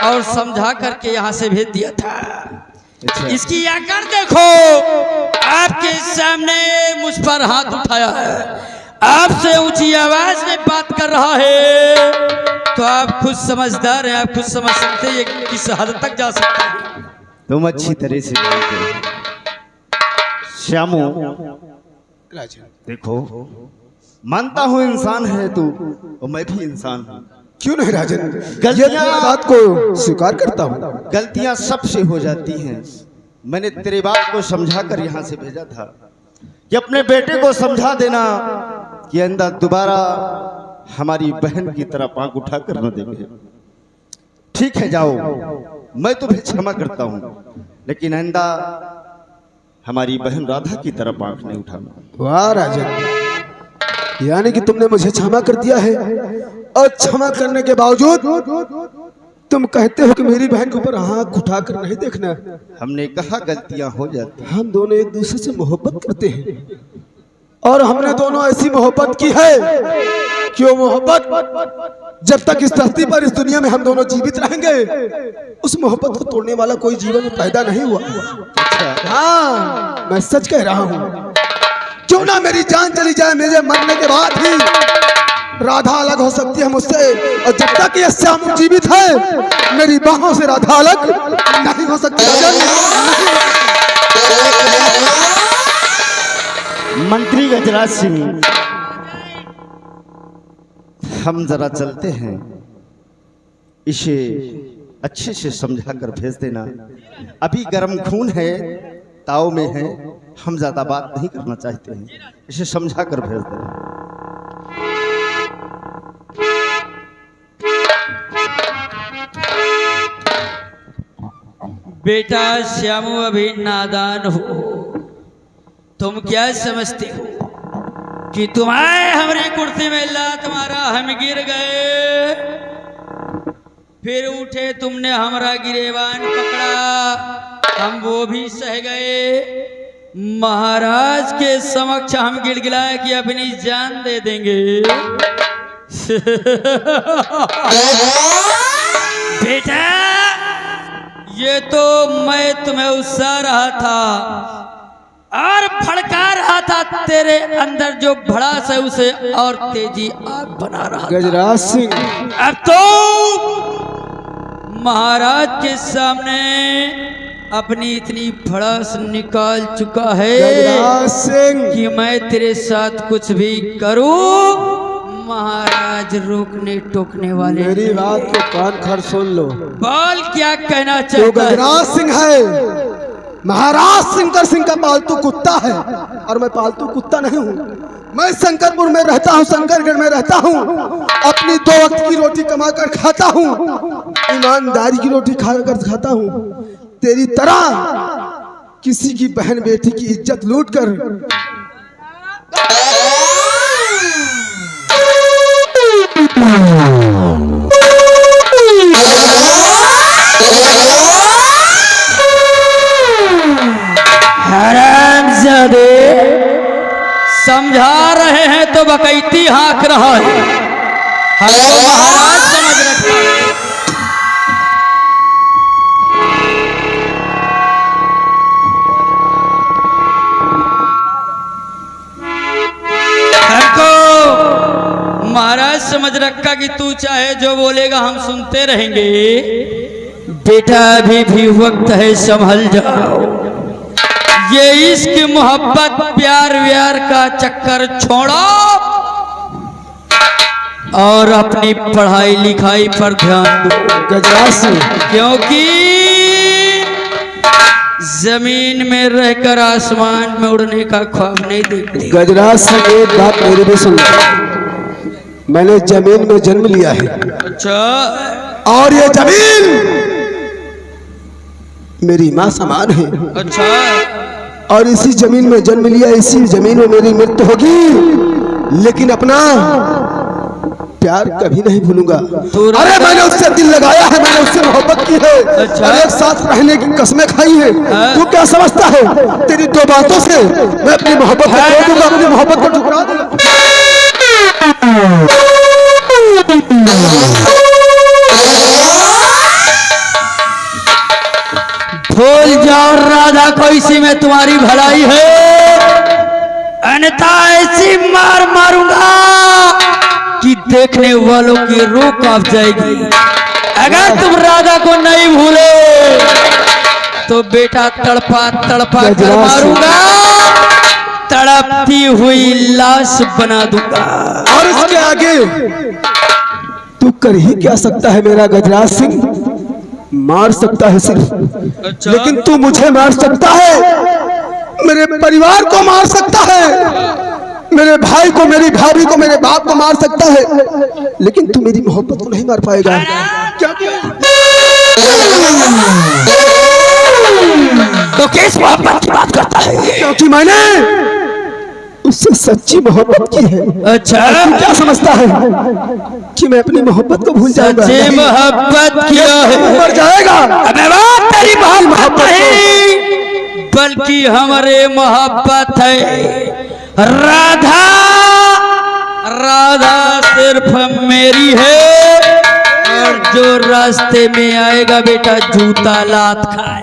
और समझा करके यहाँ से भेज दिया था। इसकी आकर देखो, आपके सामने मुझ पर हाथ उठाया है, आपसे ऊंची आवाज में बात कर रहा है, तो आप खुद समझदार हैं, आप खुद समझ सकते हैं ये किस हद तक जा सकता है। तुम अच्छी तरह से जानते हो श्यामू। देखो, मानता हूँ इंसान है तू और मैं भी इंसान हूँ। क्यों नहीं राजन, गलतियां बात को स्वीकार करता हूँ। गलतियां सबसे हो जाती हैं। मैंने तेरे बाप को समझा कर यहाँ से भेजा था कि अपने बेटे को समझा देना कि आइंदा दोबारा हमारी बहन की तरफ आंख उठा कर न देखे। ठीक है, जाओ, मैं तुम्हें क्षमा करता हूँ, लेकिन आइंदा हमारी बहन राधा की तरफ आंख नहीं उठाना। वाह राजन, यानी कि तुमने मुझे क्षमा कर दिया है और क्षमा करने के बावजूद तुम कहते हो कि मेरी बहन के ऊपर आंख उठाकर नहीं देखना। हमने कहा गलतियां हो जाती, हम दोनों एक दूसरे से मोहब्बत करते हैं और हमने दोनों ऐसी मोहब्बत की है कि वो मोहब्बत जब तक इस धरती पर, इस दुनिया में हम दोनों जीवित रहेंगे, उस मोहब्बत को तोड़ने वाला कोई जीवन में पैदा नहीं हुआ। हाँ, मैं सच कह रहा हूँ। क्यों ना मेरी जान चली जाए, मेरे मरने के बाद ही राधा अलग हो सकती है मुझसे, और जब तक ये श्याम जीवित है मेरी बाहों से राधा अलग नहीं हो सकती। मंत्री गजराज सिंह, हम जरा चलते हैं, इसे अच्छे से समझा कर भेज देना। अभी गर्म खून है, ताव में है, हम ज्यादा बात नहीं करना चाहते हैं, इसे समझा कर भेज देना। बेटा श्यामू अभी नादान हो, तुम क्या समझते हो कि तुम्हारे हमारी कुर्सी में लात मारा, हम गिर गए, फिर उठे तुमने हमारा गिरेबान पकड़ा, हम वो भी सह गए, महाराज के समक्ष हम गिड़गिड़ाए कि अपनी जान दे देंगे। बेटा, ये तो मैं तुम्हें उत्साह रहा था और भड़का रहा था, तेरे अंदर जो भड़ास है उसे और तेजी आग बना रहा था। गजराज सिंह, अब तो महाराज के सामने अपनी इतनी भड़ास निकाल चुका है गजराज सिंह, कि मैं तेरे साथ कुछ भी करूं महाराज रोकने टोकने वाले। मेरी बात को कान खड़ सुन लो। बोल, क्या कहना तो चाहता है? गजराज सिंह है, महाराज शंकर सिंह का पालतू कुत्ता है और मैं पालतू कुत्ता नहीं हूँ। मैं शंकरपुर में रहता हूँ, शंकरगढ़ में रहता हूँ, अपनी 2 वक्त की रोटी कमा कर खाता हूँ, ईमानदारी की रोटी खाकर खाता हूँ। तेरी तरह किसी की बहन बेटी की इज्जत लूट कर हरामजादे, समझा रहे हैं तो बकैती हाँक रहा है, हमको महाराज समझ रखा है। महाराज समझ रखा कि तू चाहे जो बोलेगा हम सुनते रहेंगे। बेटा, अभी भी वक्त है, संभल जाओ। ये इश्क मोहब्बत प्यार व्यार का चक्कर छोड़ो और अपनी पढ़ाई लिखाई पर ध्यान दो गजराज सिंह, क्योंकि जमीन में रहकर आसमान में उड़ने का ख्वाब नहीं देखते। गजराज सिंह, एक बात मेरी भी सुन, मैंने जमीन में जन्म लिया है। अच्छा, और ये जमीन मेरी माँ समान है। अच्छा, और इसी जमीन में जन्म लिया, इसी जमीन में मेरी मृत्यु होगी, लेकिन अपना प्यार कभी नहीं भूलूंगा। अरे मैंने उससे दिल लगाया है, मैंने उससे मोहब्बत की है, अच्छा। और एक साथ रहने की कसमें खाई है। तू क्या समझता है तेरी 2 बातों से मैं अपनी मोहब्बत को तोड़ दूंगा, अपनी मोहब्बत को ठुकरा दूंगा? भूल जाओ राधा को, इसी में तुम्हारी भलाई है, अन्यथा ऐसी मार मारूंगा कि देखने वालों की रूह कांप जाएगी। अगर तुम राधा को नहीं भूले तो बेटा तड़पा तड़पा कर मारूंगा, तड़पती हुई लाश बना दूंगा। और इसके आगे तू कर ही क्या सकता है मेरा गजराज सिंह? मार सकता है सिर्फ, अच्छा? लेकिन तू मुझे मार सकता है, मेरे परिवार को मार सकता है, मेरे भाई को, मेरी भाभी को, मेरे बाप को मार सकता है, लेकिन तू मेरी मोहब्बत को नहीं मार पाएगा। क्या तो किस मोहब्बत की बात करता है? क्योंकि मैंने उससे सच्ची मोहब्बत की है। अच्छा, तू क्या समझता है कि मैं अपनी मोहब्बत को भूल जाऊंगा? सच्ची मोहब्बत किया है, मर जाएगा। अबे बात तेरी मोहब्बत नहीं, बल्कि हमारे मोहब्बत है राधा। राधा सिर्फ मेरी है, और जो रास्ते में आएगा बेटा जूता लात खाए।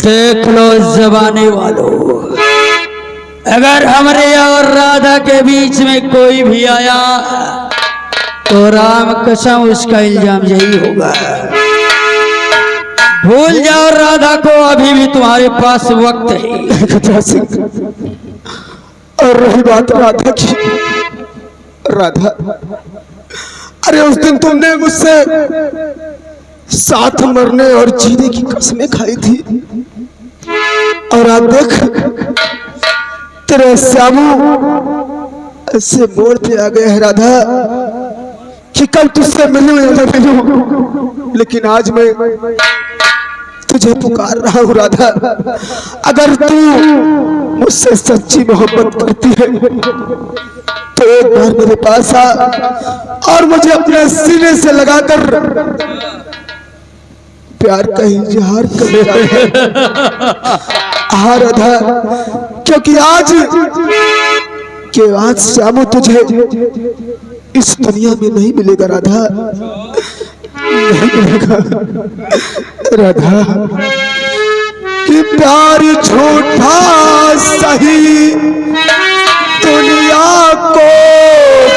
देख लो जबाने वालों, अगर हमरे और राधा के बीच में कोई भी आया तो राम कसम उसका इल्जाम यही होगा। भूल जाओ राधा को, अभी भी तुम्हारे पास वक्त है। और रही बात राधा की, राधा, अरे उस दिन तुमने मुझसे साथ मरने और जीने की कसमें खाई थी, और आज देख तेरे श्यामू ऐसे मोड़ पे आ गए हैं राधा कि कल तुझसे मिलूं या न मिलूं, लेकिन आज मैं तुझे पुकार रहा हूँ राधा। अगर तू मुझसे सच्ची मोहब्बत करती है तो एक बार मेरे पास आ और मुझे अपने सीने से लगाकर प्यार का इजहार कर। हाँ राधा, क्योंकि आज के बाद श्यामू तुझे इस दुनिया में नहीं मिलेगा राधा, नहीं मिलेगा राधा। कि प्यार झूठा सही दुनिया को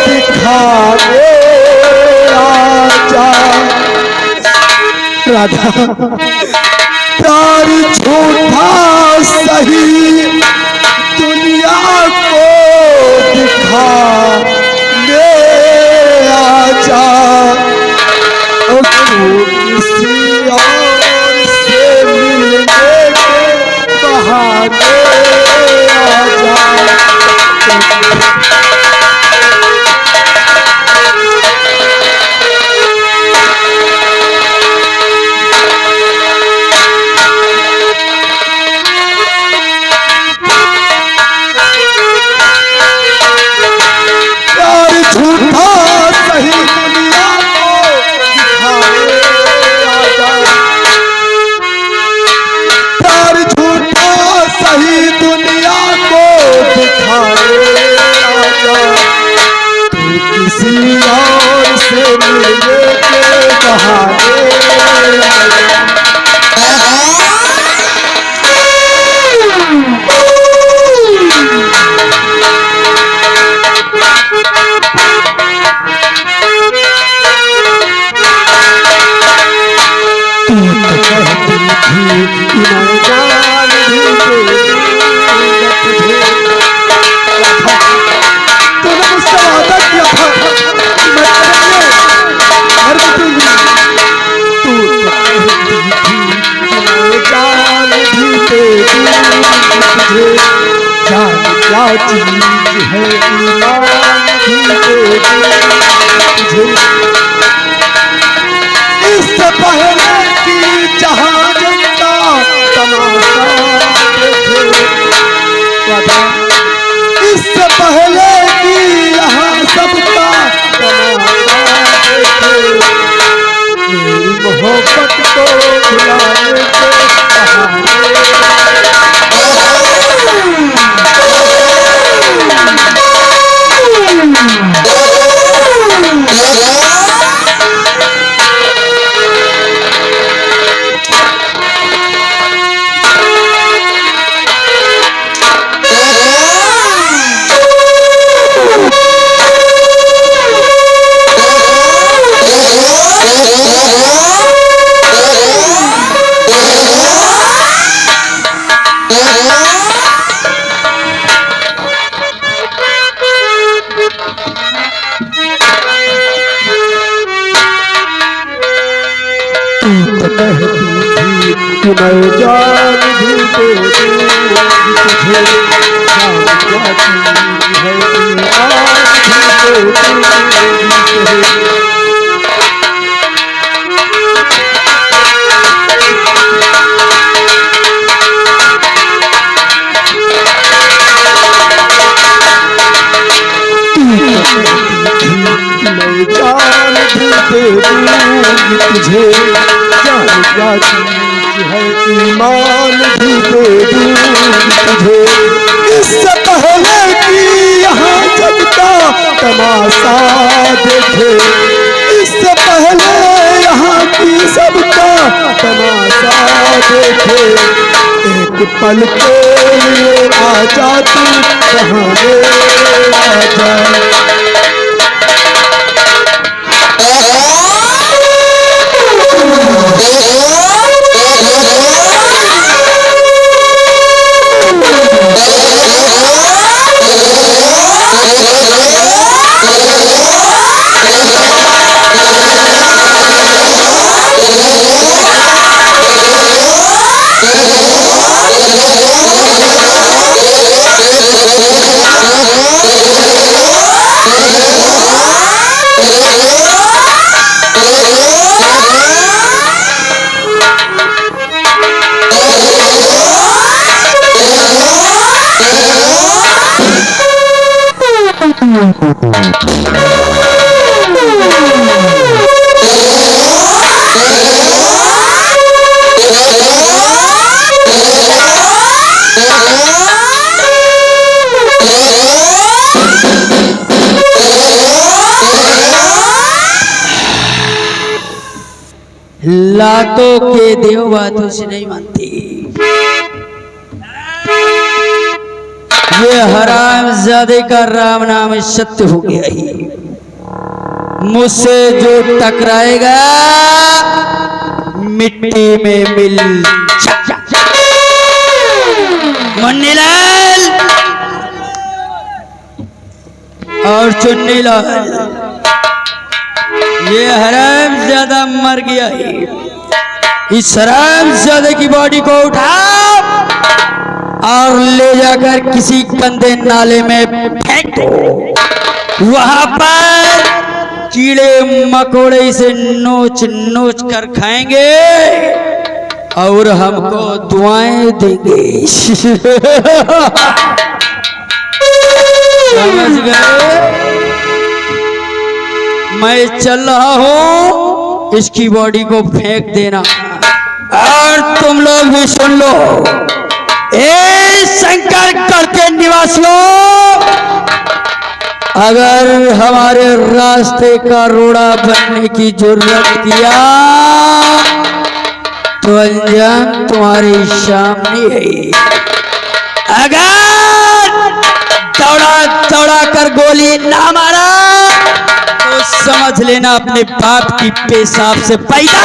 दिखाने आजा राधा। प्यार झूठा सही दुनिया को दिखाने आजा, और तू किसी और से मिलने के बहाने आजा। किसी और से मिलने के बहाने कहती थी कि मैं जान भी दे दूंगी तुझे, जान क्या चीज है ईमान भी दे दूंगी तुझे। मैं जान भी दे दूंगी तुझे, जान क्या चीज है ईमान भी दे दूंगी तुझे। इससे पहले कि यहाँ जग का तमाशा देखे, इससे पहले यहाँ की सबका तमाशा देखे, एक पल के लिए आजा तू कहाँ आजा। लातों के देव बातों से नहीं मानती। ये हरामजादे का राम नाम सत्य हो गया ही। मुझसे जो टकराएगा मिट्टी में मिल। मुन्नीलाल और चुन्नीलाल, ये हरामजादा मर गया है। इस हरामजादे की बॉडी को उठाओ और ले जाकर किसी गंदे नाले में फेंक दो। वहां पर कीड़े मकोड़े इसे नोच नोच कर खाएंगे और हमको दुआएं देंगे। समझ गए? मैं चल रहा हूं, इसकी बॉडी को फेंक देना। और तुम लोग भी सुन लो, ए शंकरगढ़ के निवासियों, अगर हमारे रास्ते का रोड़ा बनने की जरूरत किया तो अंजाम तुम्हारे सामने है। अगर दौड़ा दौड़ा कर गोली ना मारा तो समझ लेना अपने बाप की पेशाब से पैदा।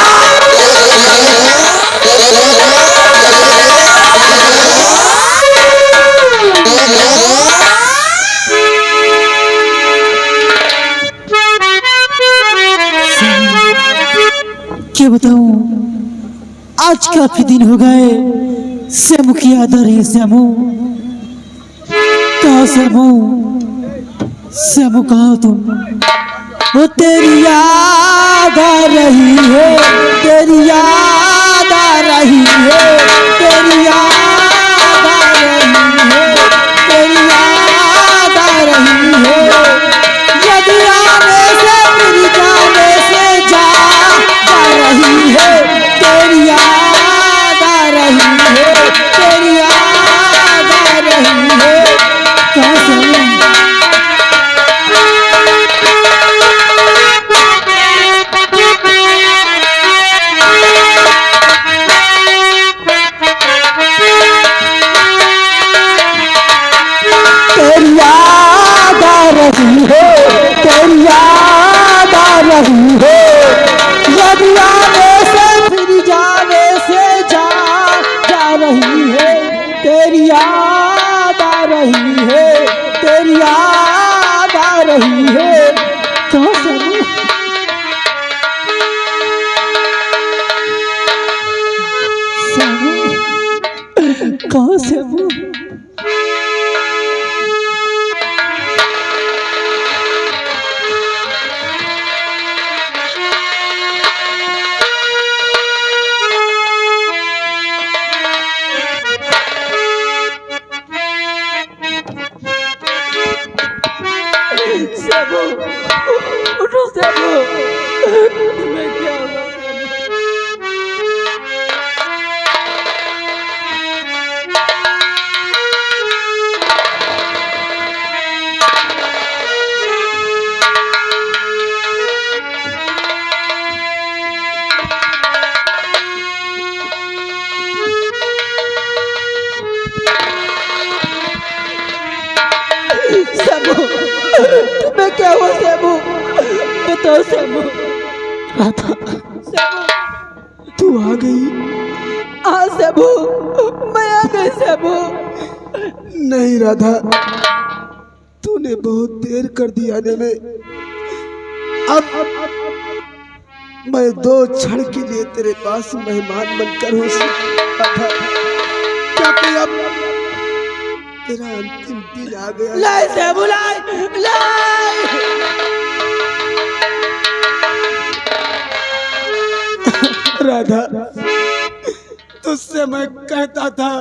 क्या बताऊं, आज काफी दिन हो गए श्यामू की याद आ रही है। श्यामू कहाँ? श्यामू, श्यामू कहाँ हो तुम? वो तेरी याद आ रही है, तेरी याद आ रही है, तेरी याद आ रही है, तेरी याद आ रही है। यदि आने से फिर जाने से जा रही है, तेरी याद आ रही है, तेरी याद आ रही है। कहाँ से बताओ सेबू। राधा सेबू तू आ गई? हाँ सेबू, मैं आ गई सेबू। नहीं राधा, तूने बहुत देर कर दी आने में। अब मैं 2 क्षण के लिए तेरे पास मेहमान बनकर हूँ राधा, क्योंकि अब तेरा अंतिम दिन आ गया। लाई सेबू लाई लाई। राधा, तुझसे मैं कहता था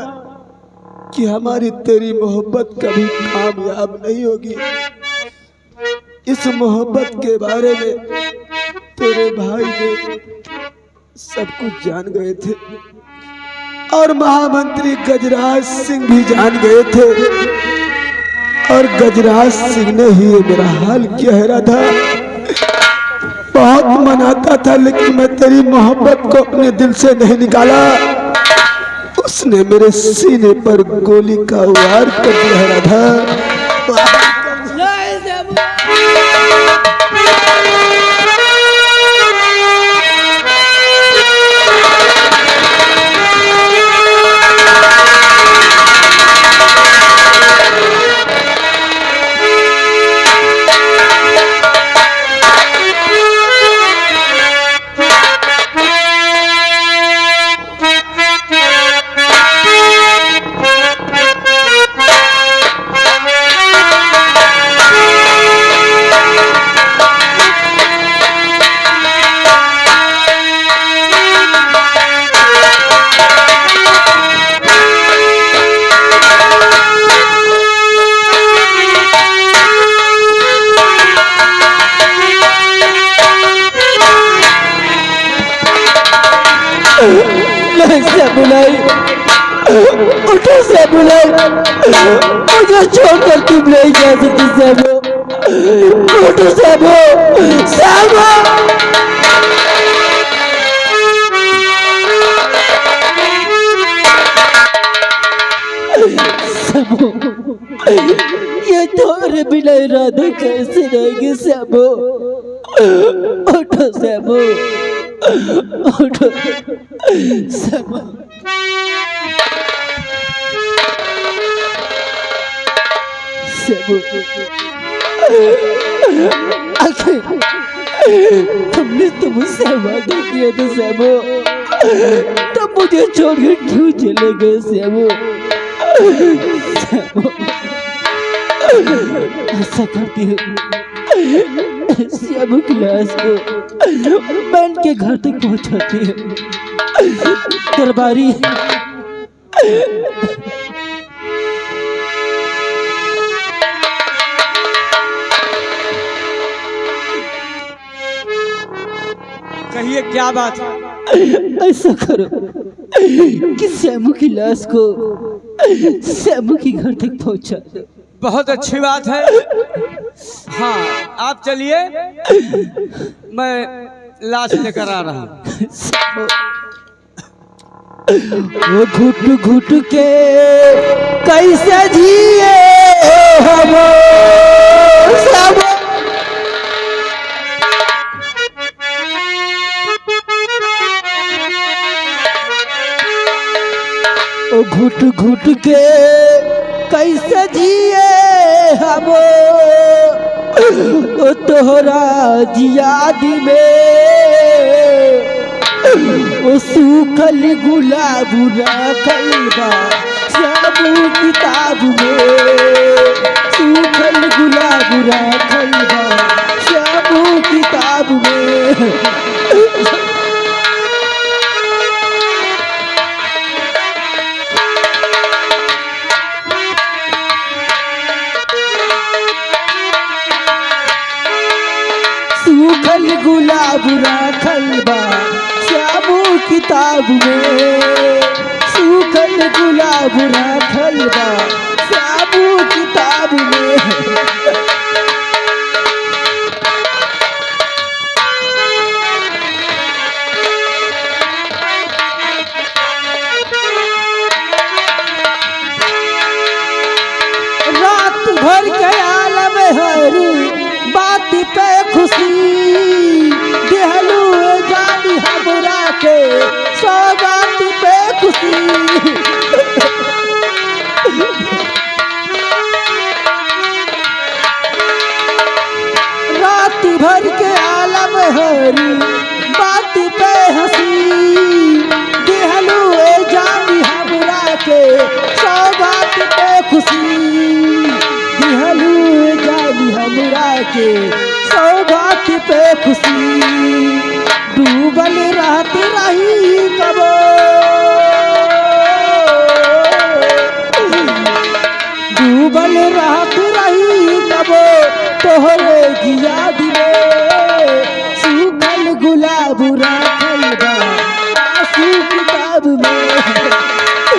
कि हमारी तेरी मोहब्बत कभी कामयाब नहीं होगी। इस मोहब्बत के बारे में तेरे भाई ने सब कुछ जान गए थे और महामंत्री गजराज सिंह भी जान गए थे, और गजराज सिंह ने ही मेरा हाल किया है राधा। बहुत मनाता था लेकिन मैं तेरी मोहब्बत को अपने दिल से नहीं निकाला। उसने मेरे सीने पर गोली का वार कर दिया है राधा। लाई सेबू। बुलाई, उठो से बुलाई, मुझे छोड़कर तुम नहीं जा सकती सेबू। उठो सेबू, सेबू। सेबू, ये तुम्हारे बिना राधा कैसे रहेगी सेबू। उठो सेबू, उठो सेबू। सेबू, आखिर तुमने तो मुझसे वादा किया था सेबू, तब मुझे छोड़कर क्यों चले गए सेबू। सेबू, ऐसा करती हूँ सेबू की लाश को मैं इनके घर तक पहुँचाती हूँ। दरबारी कहिए क्या बात है? ऐसा करो कि सेबू की लाश को सेबू की घर तक पहुंचा दो। बहुत अच्छी बात है। हाँ आप चलिए, मैं लाश लेकर आ रहा हूँ। वो घुट घुट के कैसे जिए हम सब। ओ घुट घुट के कैसे जिए हम ओ तोहरा याद में। ओ सूखल गुलाब रखल बा सेबू किताब में। सूखल गुलाब रखल बा सेबू किताब में। सूखल गुलाब रखल बा सेबू किताब में। सूखल गुलाब रखल बा सेबू किताब में। रात भर के आलम हर बात पे खुशी तोहरी बात पे हंसी दिहलू ए जानी हमरा के सौगात पे खुशी दिहलू ए जानी हमरा के सौगात पे खुशी डूबल रहत रही कबो डूबल रहत रही कबो तोहरे जिया दिले सूखल गुलाब राखल बा आंसू किताब में